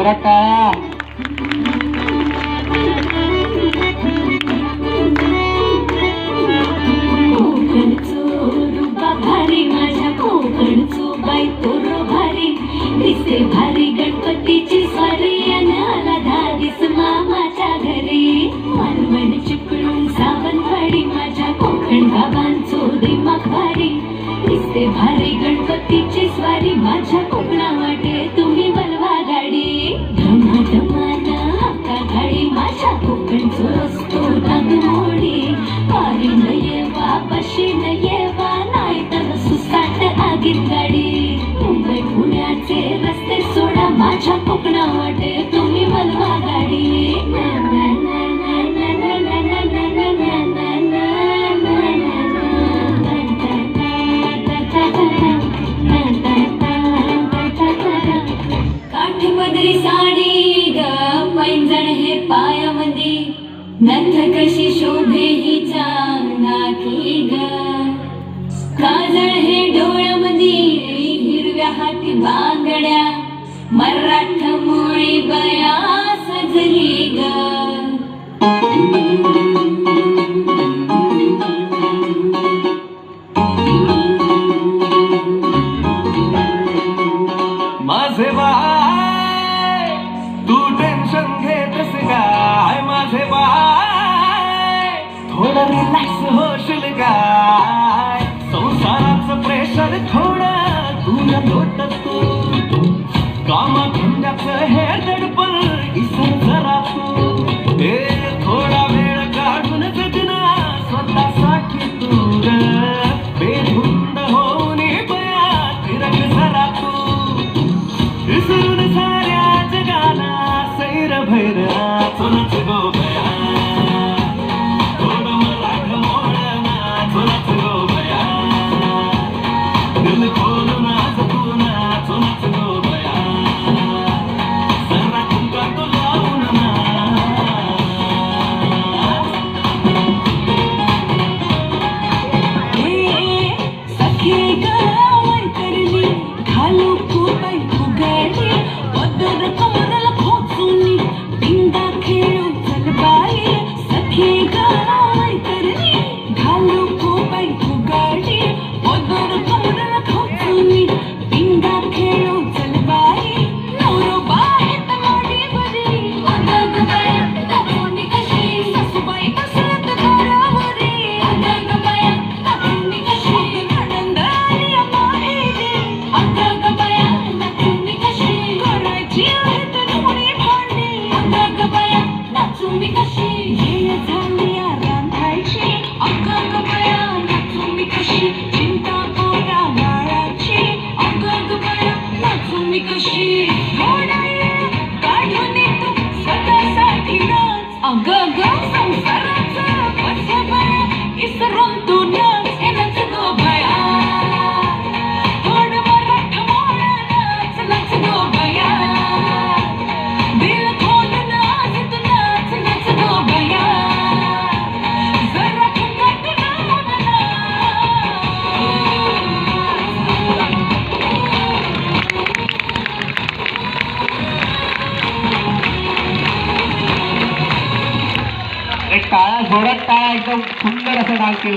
जोरात टाळ्या. दिसते भारी गणपतीची स्वारी आला धाडीस मामाच्या घरी. मालवण चिपळूण सावंतवाडी माझ्या कोकण बाबांचो दिमाग भारी. दिसते भारी गणपतीची स्वारी माझ्या कोकणा वाटे तुम्ही बलवा गाडी. धमाधमाना हक्का गाडी माझ्या कोकणचो रस्तो नागमोडी. पारी न येवा बशी न येवा नाही तर सुसाट आगीत गाडी. मुंबई पुण्याचे रस्ते सोडा माझ्या कोकणा वाटे तुम्ही बलवा गाडी. काठपदरी साडी ग पैंजण हे पायामध्ये नथ कशी शोभे हिच्या नाकी ग. काजळ हे डोळ्यामध्ये हिरव्या हाती बांगड्या मराठ मुळी बया सजली ग. माझे बाय तू टेन्शन घेतस काय. माझे बाय थोडं रिलॅक्स होशील काय. संसाराचं प्रेशर थोडं तुला लोटत तू. कामा धंद्याचं हे दडपण इसर जरा तू. हे थोडा वेळ काढून जगना स्वतःसाठी तू ग. बेधुंद होऊन बया फिरक जरा तू. विसरून साऱ्या जगाला सैर भैर चुनच गो बया. थोडं मराठ मोडना चुनच गो बया. दिल खोलून आज तू ना चुनच गो बया. जरा तुमका तो लावून ना. सखी गळावर करली घालू कुबाई उघडली. पदर कमरला खोचून पिंगा खेळू चलबाई. सखी गळावर करली घालू कुबाई उघडली. पदर कमरला खोचून पिंगा खेळू चलबाई. नवरोबा आहे तमाडी बरी अगं बाया दाखवणी कशी. सासूबाई कसरत दारावरी अगं बाया दाखवणी कशी. नणंद आली माहेरी अगं बाया दाखवणी कशी. करायची आहेत दोन्ही भांडी अगं बाया दाखवणी कशी. येळ झाली रांधायची अगं बाया दाखवणी कशी. चिंता पोरा बाळाची अगं बाया दाखवणी कशी. काढून तू स्वतःसाठी नाच अगं ग संसाराचं कसं बया. इसरून तू नाच हे नच गो बया. थोडं मराठ मोळा नाच नच गो बया. दिल खोलून आज तू नाच नच गो बया. जरा ठुमकात लावून नाच. एक टाळा जोरात टाळा. एकदम सुंदर असं डान्स केलं.